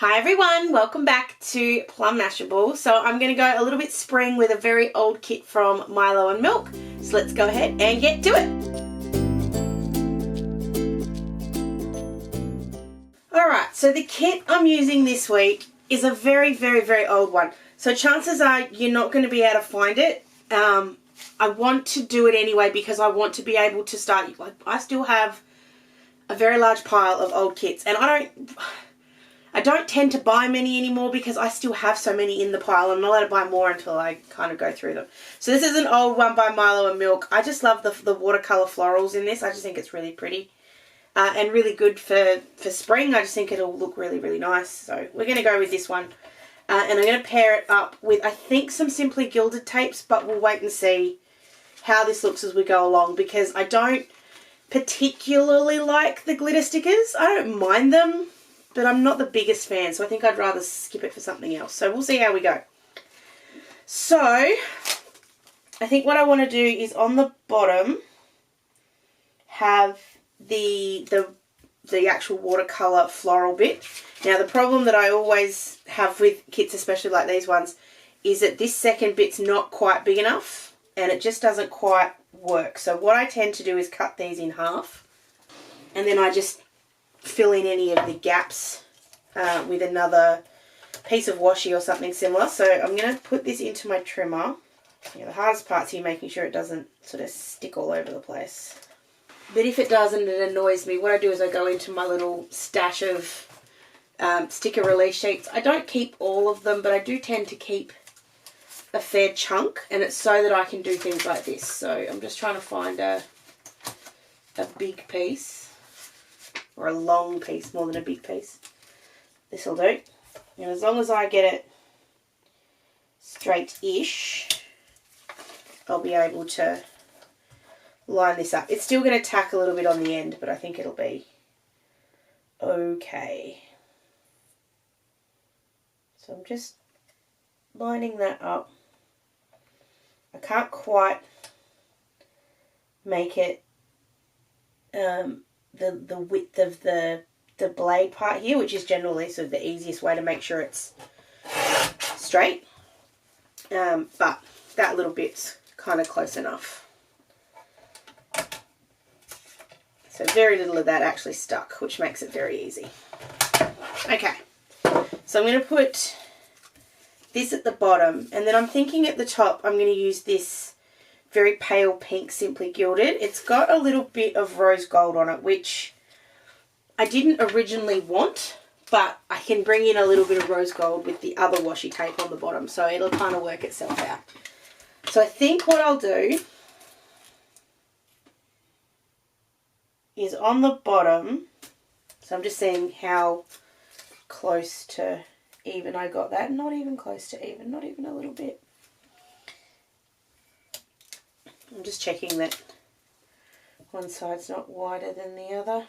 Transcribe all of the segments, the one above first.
Hi everyone, welcome back to Plum Mashable. So I'm going to go a little bit spring with a very old kit from Milo and Milk. So let's go ahead and get to it. Alright, so the kit I'm using this week is a very old one. So chances are you're not going to be able to find it. I want to do it anyway because I want to be able to start, like, I still have a very large pile of old kits and I don't tend to buy many anymore because I still have so many in the pile. I'm not allowed to buy more until I kind of go through them. So this is an old one by Milo and Milk. I just love the watercolour florals in this. I just think it's really pretty and really good for spring. I just think it'll look really nice. So we're going to go with this one. And I'm going to pair it up with, I think, some Simply Gilded tapes, but we'll wait and see how this looks as we go along because I don't particularly like the glitter stickers. I don't mind them, but I'm not the biggest fan, so I think I'd rather skip it for something else. So we'll see how we go. So I think what I want to do is on the bottom have the actual watercolour floral bit. Now the problem that I always have with kits, especially like these ones, is that this second bit's not quite big enough and it just doesn't quite work. So what I tend to do is cut these in half and then I just fill in any of the gaps with another piece of washi or something similar. So I'm going to put this into my trimmer. The hardest part's here making sure it doesn't sort of stick all over the place. But if it does and it annoys me, what I do is I go into my little stash of sticker release sheets. I don't keep all of them, but I do tend to keep a fair chunk, and it's so that I can do things like this. So I'm just trying to find a big piece. Or a long piece more than a big piece. This will do. And as long as I get it straight-ish, I'll be able to line this up. It's still going to tack a little bit on the end, but I think it'll be okay. So I'm just lining that up. I can't quite make it the width of the blade part here, which is generally sort of the easiest way to make sure it's straight, but that little bit's kind of close enough. So very little of that actually stuck, which makes it very easy. Okay, so I'm going to put this at the bottom, and then I'm thinking at the top I'm going to use this very pale pink Simply Gilded. It's got a little bit of rose gold on it, which I didn't originally want, but I can bring in a little bit of rose gold with the other washi tape on the bottom, so it'll kind of work itself out. So I think what I'll do is on the bottom, so I'm just seeing how close to even I got that. Not even close to even, not even a little bit. I'm just checking that one side's not wider than the other.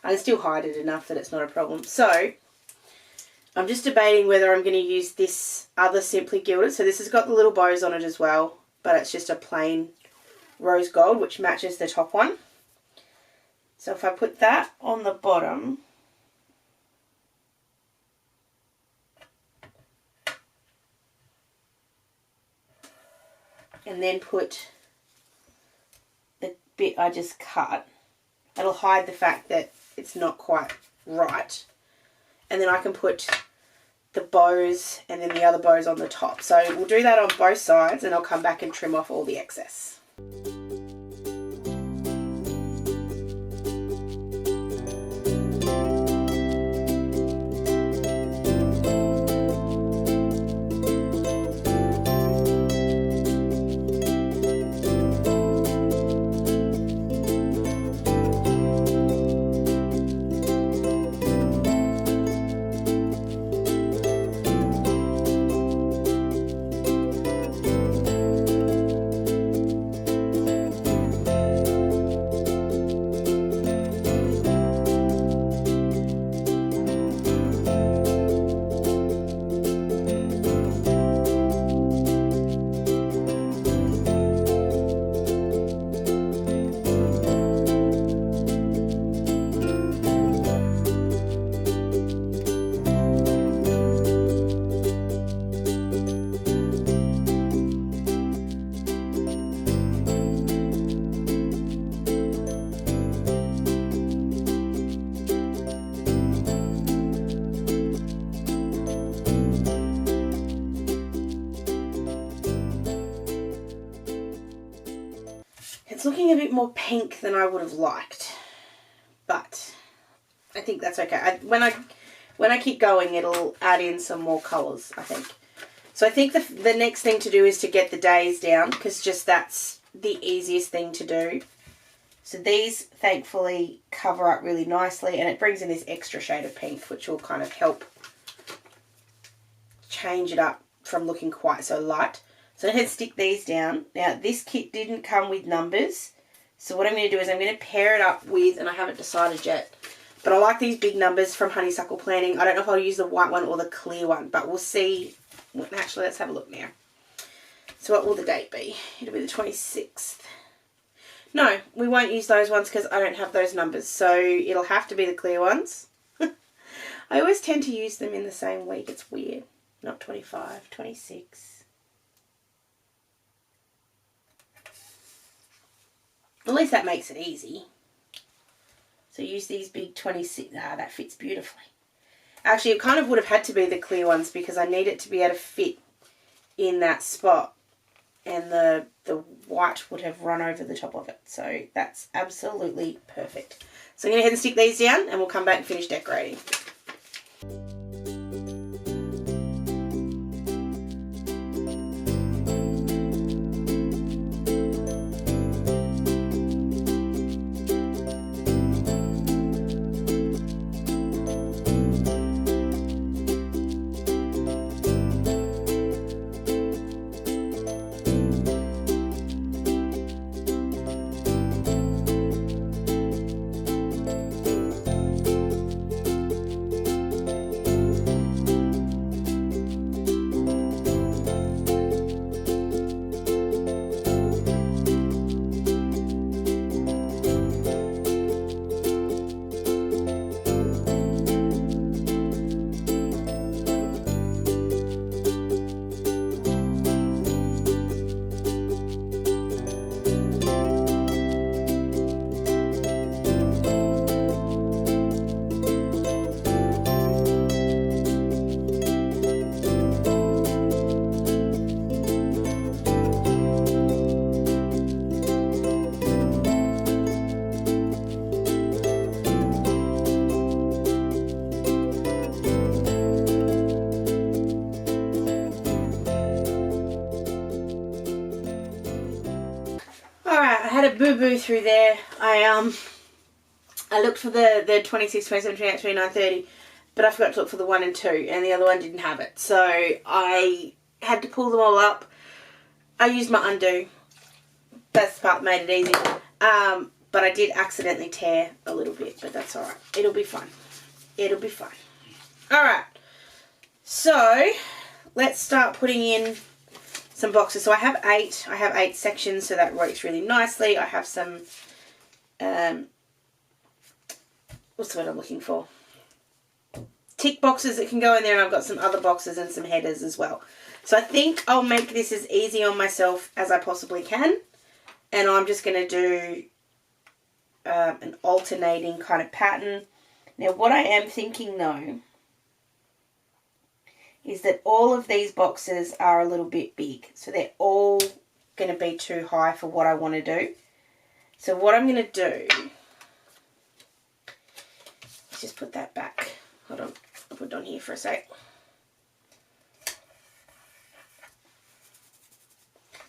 I can still hide it enough that it's not a problem. So I'm just debating whether I'm going to use this other Simply Gilded. So this has got the little bows on it as well, but it's just a plain rose gold, which matches the top one. So if I put that on the bottom, and then put the bit I just cut, it'll hide the fact that it's not quite right. And then I can put the bows and then the other bows on the top. So we'll do that on both sides and I'll come back and trim off all the excess. a bit more pink than I would have liked, but I think that's okay. When I keep going, it'll add in some more colours, I think. So I think the next thing to do is to get the days down, because just that's the easiest thing to do. So these thankfully cover up really nicely, and it brings in this extra shade of pink, which will kind of help change it up from looking quite so light. So I'm going to stick these down. Now this kit didn't come with numbers, so what I'm going to do is I'm going to pair it up with, and I haven't decided yet, but I like these big numbers from Honeysuckle Planning. I don't know if I'll use the white one or the clear one, but we'll see. Actually, let's have a look now. So what will the date be? It'll be the 26th. No, we won't use those ones because I don't have those numbers, so it'll have to be the clear ones. I always tend to use them in the same week. It's weird. Not 25, 26. At least that makes it easy. So use these big 26. Ah, that fits beautifully. Actually, it kind of would have had to be the clear ones because I need it to be able to fit in that spot. And the white would have run over the top of it. So that's absolutely perfect. So I'm going to go ahead and stick these down and we'll come back and finish decorating. Boo-boo through there. I looked for the 26, 27, 28, 29, 30, but I forgot to look for the 1 and 2, and the other one didn't have it. So I had to pull them all up. I used my undo. That's the part that made it easy. But I did accidentally tear a little bit, but that's alright. It'll be fun. It'll be fun. Alright. So let's start putting in some boxes. So I have 8. I have 8 sections, so that works really nicely. I have some, what's the word I'm looking for? Tick boxes that can go in there, and I've got some other boxes and some headers as well. So I think I'll make this as easy on myself as I possibly can, and I'm just going to do an alternating kind of pattern. Now what I am thinking though is that all of these boxes are a little bit big. So they're all going to be too high for what I want to do. So what I'm going to do, let's just put that back. Hold on, I'll put it on here for a sec.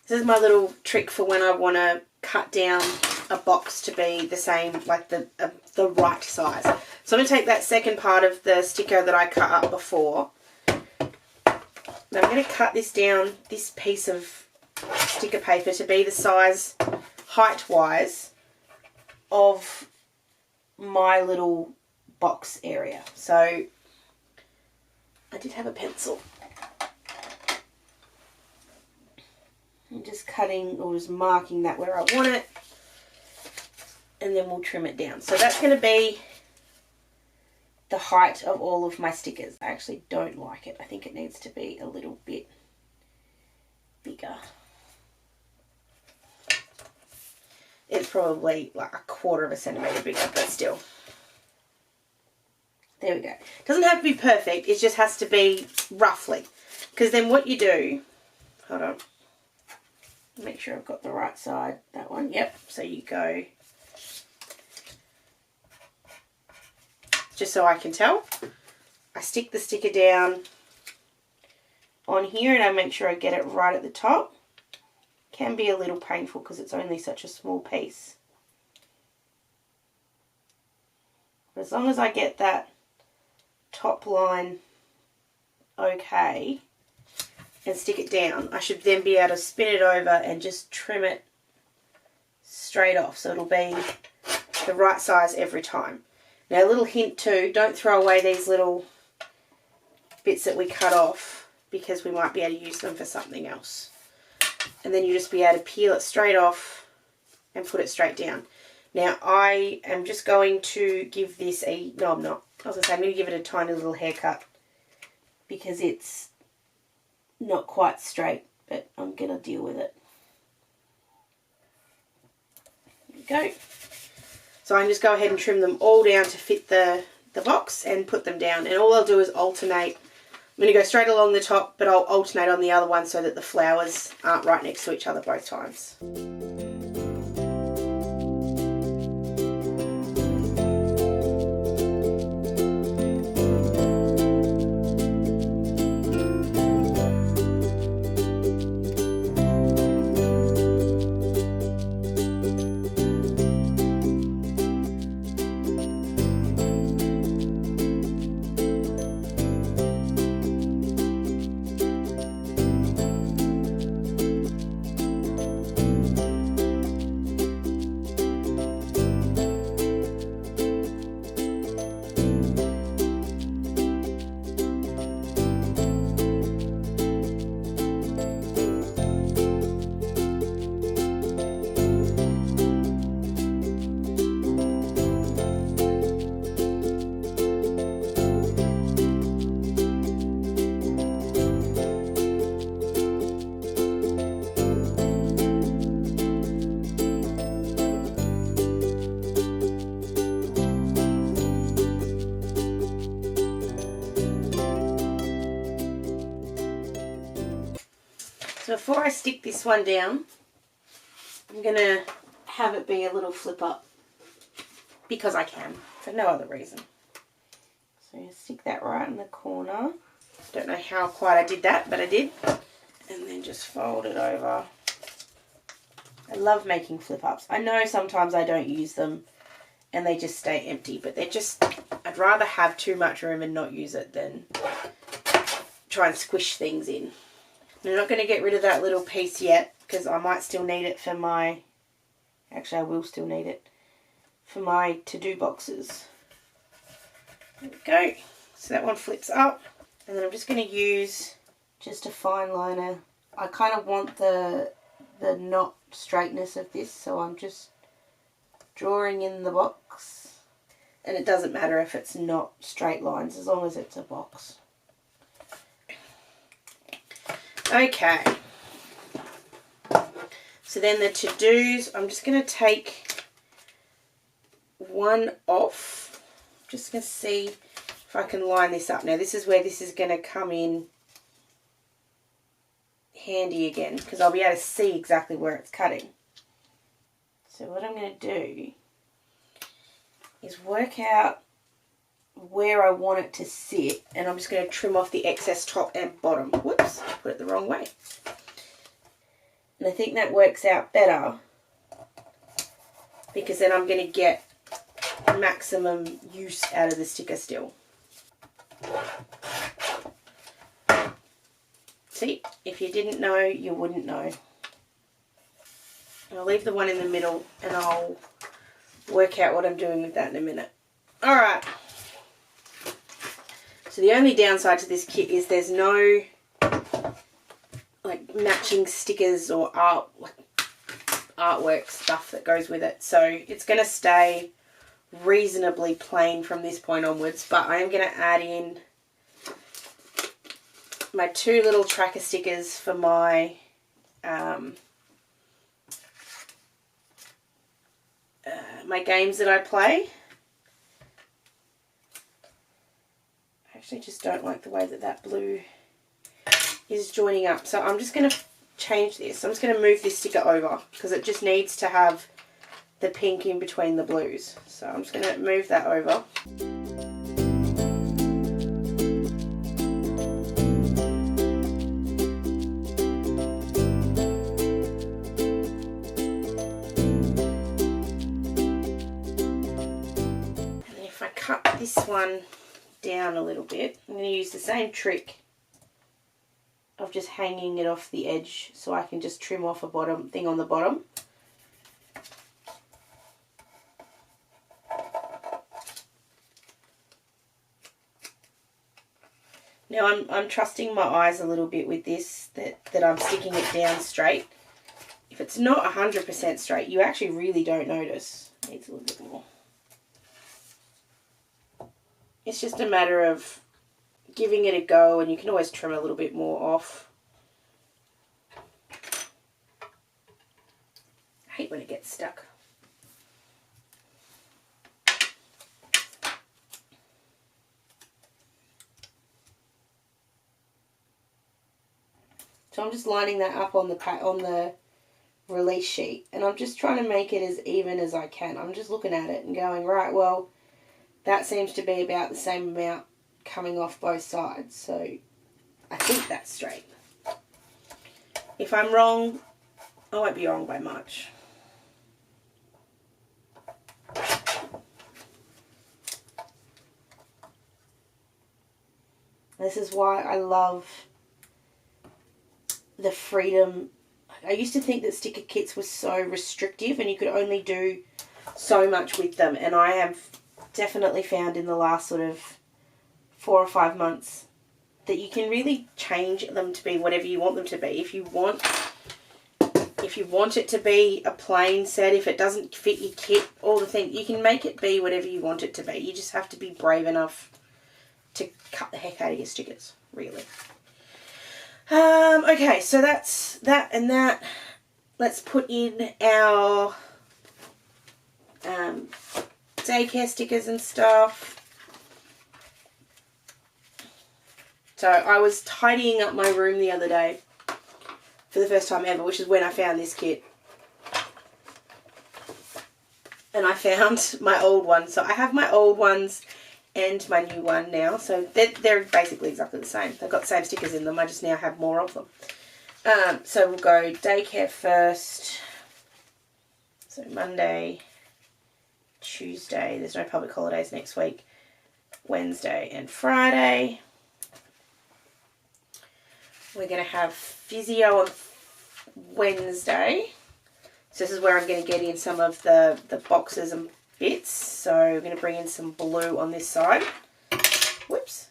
This is my little trick for when I want to cut down a box to be the same, like the right size. So I'm going to take that second part of the sticker that I cut up before. Now I'm going to cut this down, this piece of sticker paper, to be the size, height-wise, of my little box area. So I did have a pencil. I'm just cutting or just marking that where I want it, and then we'll trim it down. So that's going to be the height of all of my stickers. I actually don't like it. I think it needs to be a little bit bigger. It's probably like 1/4 centimetre bigger, but still. There we go. It doesn't have to be perfect, it just has to be roughly. Because then what you do, hold on. Make sure I've got the right side, that one, yep. So you go, just so I can tell, I stick the sticker down on here and I make sure I get it right at the top. Can be a little painful because it's only such a small piece. But as long as I get that top line okay and stick it down, I should then be able to spin it over and just trim it straight off, so it'll be the right size every time. Now a little hint too, don't throw away these little bits that we cut off because we might be able to use them for something else. And then you just be able to peel it straight off and put it straight down. Now I am just going to give this a, no I'm not, I was going to say I'm going to give it a tiny little haircut because it's not quite straight, but I'm going to deal with it. There we go. So I can just go ahead and trim them all down to fit the box and put them down. And all I'll do is alternate. I'm going to go straight along the top, but I'll alternate on the other one so that the flowers aren't right next to each other both times. So before I stick this one down, I'm going to have it be a little flip up because I can, for no other reason. So you stick that right in the corner. Don't know how quite I did that, but I did. And then just fold it over. I love making flip ups. I know sometimes I don't use them and they just stay empty, but they're just, I'd rather have too much room and not use it than try and squish things in. I'm not going to get rid of that little piece yet because I might still need it for my, actually I will still need it for my to-do boxes. There we go. So that one flips up, and then I'm just going to use just a fine liner. I kind of want the knot straightness of this, so I'm just drawing in the box, and it doesn't matter if it's not straight lines as long as it's a box. Okay, so then the to-dos, I'm just going to take one off. I'm just going to see if I can line this up. Now this is where this is going to come in handy again because I'll be able to see exactly where it's cutting. So what I'm going to do is work out where I want it to sit, and I'm just going to trim off the excess top and bottom. Whoops, put it the wrong way. And I think that works out better because then I'm going to get maximum use out of the sticker still. See, if you didn't know, you wouldn't know. I'll leave the one in the middle and I'll work out what I'm doing with that in a minute. Alright. So the only downside to this kit is there's no like matching stickers or artwork stuff that goes with it. So it's going to stay reasonably plain from this point onwards, but I am going to add in my two little tracker stickers for my my games that I play. I actually just don't like the way that that blue is joining up, so I'm just going to change this. I'm just going to move this sticker over because it just needs to have the pink in between the blues. So I'm just going to move that over. And if I cut this one down a little bit, I'm going to use the same trick of just hanging it off the edge so I can just trim off a bottom thing on the bottom. Now I'm trusting my eyes a little bit with this, that I'm sticking it down straight. If it's not 100% straight, you actually really don't notice. It needs a little bit more. It's just a matter of giving it a go, and you can always trim a little bit more off. I hate when it gets stuck. So I'm just lining that up on the release sheet, and I'm just trying to make it as even as I can. I'm just looking at it and going, right, well, that seems to be about the same amount coming off both sides, so I think that's straight. If I'm wrong, I won't be wrong by much. This is why I love the freedom. I used to think that sticker kits were so restrictive and you could only do so much with them, and I have definitely found in the last sort of 4 or 5 months that you can really change them to be whatever you want them to be. If you want it to be a plain set, if it doesn't fit your kit, all the things, you can make it be whatever you want it to be. You just have to be brave enough to cut the heck out of your stickers, really. Okay, so that's that and that. Let's put in our daycare stickers and stuff. So I was tidying up my room the other day for the first time ever, which is when I found this kit. And I found my old one. So I have my old ones and my new one now. So they're basically exactly the same. They've got the same stickers in them. I just now have more of them. So we'll go daycare first. So Monday, Tuesday. There's no public holidays next week. Wednesday and Friday. We're going to have physio on Wednesday. So this is where I'm going to get in some of the boxes and bits. So we're going to bring in some blue on this side. Whoops.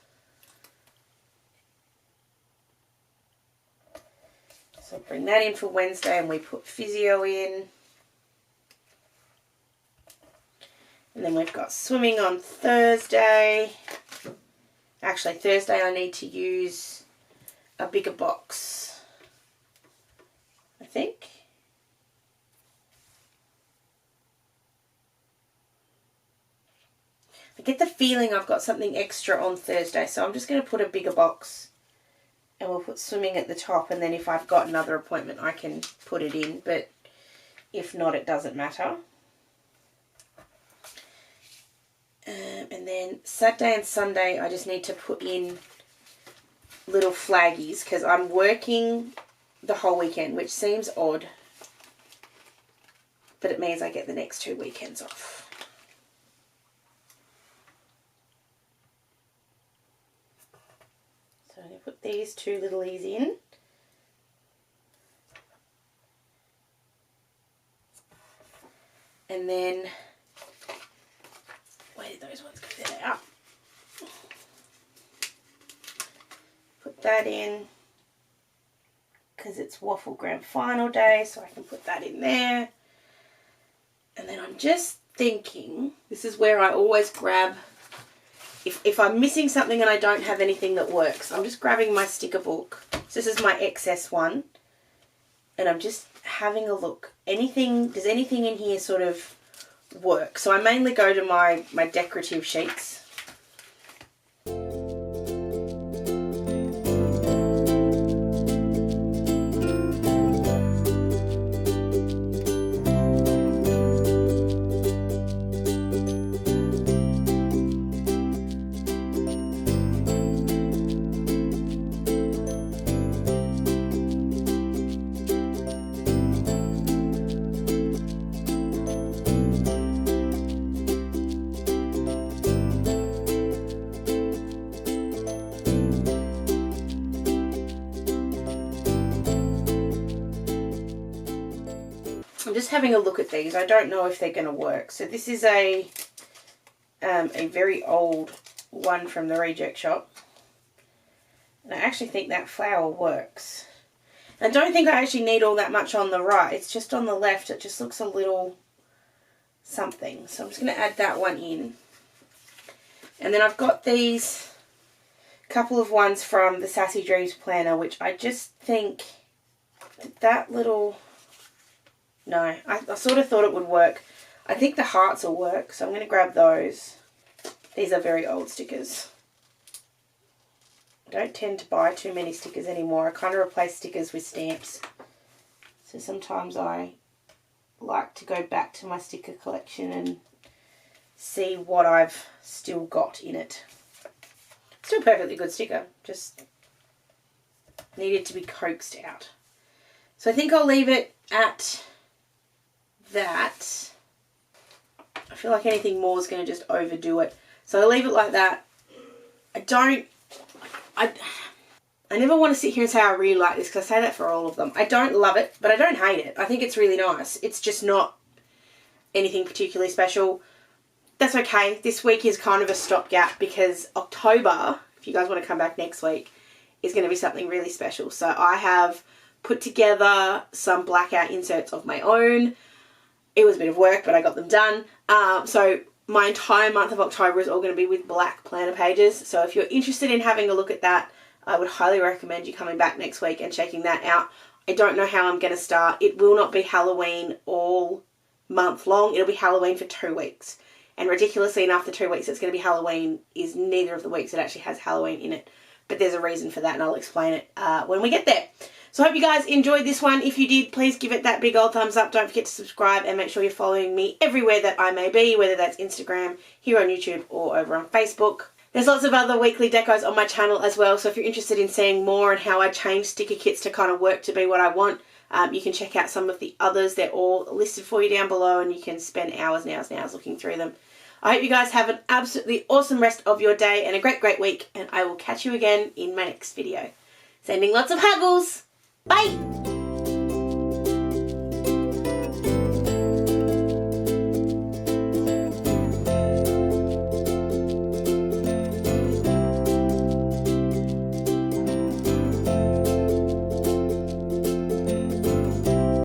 So bring that in for Wednesday and we put physio in. And then we've got swimming on Thursday. Actually, Thursday I need to use a bigger box, I think. I get the feeling I've got something extra on Thursday, so I'm just going to put a bigger box and we'll put swimming at the top, and then if I've got another appointment I can put it in, but if not, it doesn't matter. And then Saturday and Sunday I just need to put in little flaggies because I'm working the whole weekend, which seems odd, but it means I get the next 2 weekends off. So I'm going to put these 2 littlies in. And then, where did those ones go? There they are. Put that in because it's waffle grand final day, so I can put that in there. And then I'm just thinking, this is where I always grab, if I'm missing something and I don't have anything that works, I'm just grabbing my sticker book. So this is my excess one, and I'm just having a look. Does anything in here sort of work? So I mainly go to my decorative sheets. having a look at these. I don't know if they're going to work. So this is a very old one from the reject shop. And I actually think that flower works. I don't think I actually need all that much on the right. It's just on the left. It just looks a little something. So I'm just going to add that one in. And then I've got these couple of ones from the Sassy Dreams Planner, which I just think that little... No, I sort of thought it would work. I think the hearts will work, so I'm going to grab those. These are very old stickers. I don't tend to buy too many stickers anymore. I kind of replace stickers with stamps. So sometimes I like to go back to my sticker collection and see what I've still got in it. Still perfectly good sticker, just needed to be coaxed out. So I think I'll leave it at that. I feel like anything more is going to just overdo it. So I'll leave it like that. I never want to sit here and say I really like this, because I say that for all of them. I don't love it, but I don't hate it. I think it's really nice. It's just not anything particularly special. That's okay. This week is kind of a stopgap, because October, if you guys want to come back next week, is going to be something really special. So I have put together some blackout inserts of my own. It was a bit of work, but I got them done. So my entire month of October is all going to be with black planner pages. So if you're interested in having a look at that, I would highly recommend you coming back next week and checking that out. I don't know how I'm going to start. It will not be Halloween all month long. It'll be Halloween for 2 weeks. And ridiculously enough, the 2 weeks it's going to be Halloween is neither of the weeks that actually has Halloween in it. But there's a reason for that, and I'll explain it when we get there. So I hope you guys enjoyed this one. If you did, please give it that big old thumbs up. Don't forget to subscribe, and make sure you're following me everywhere that I may be, whether that's Instagram, here on YouTube, or over on Facebook. There's lots of other weekly decos on my channel as well, so if you're interested in seeing more and how I change sticker kits to kind of work to be what I want, you can check out some of the others. They're all listed for you down below, and you can spend hours and hours and hours looking through them. I hope you guys have an absolutely awesome rest of your day and a great, great week, and I will catch you again in my next video. Sending lots of huggles. Bye!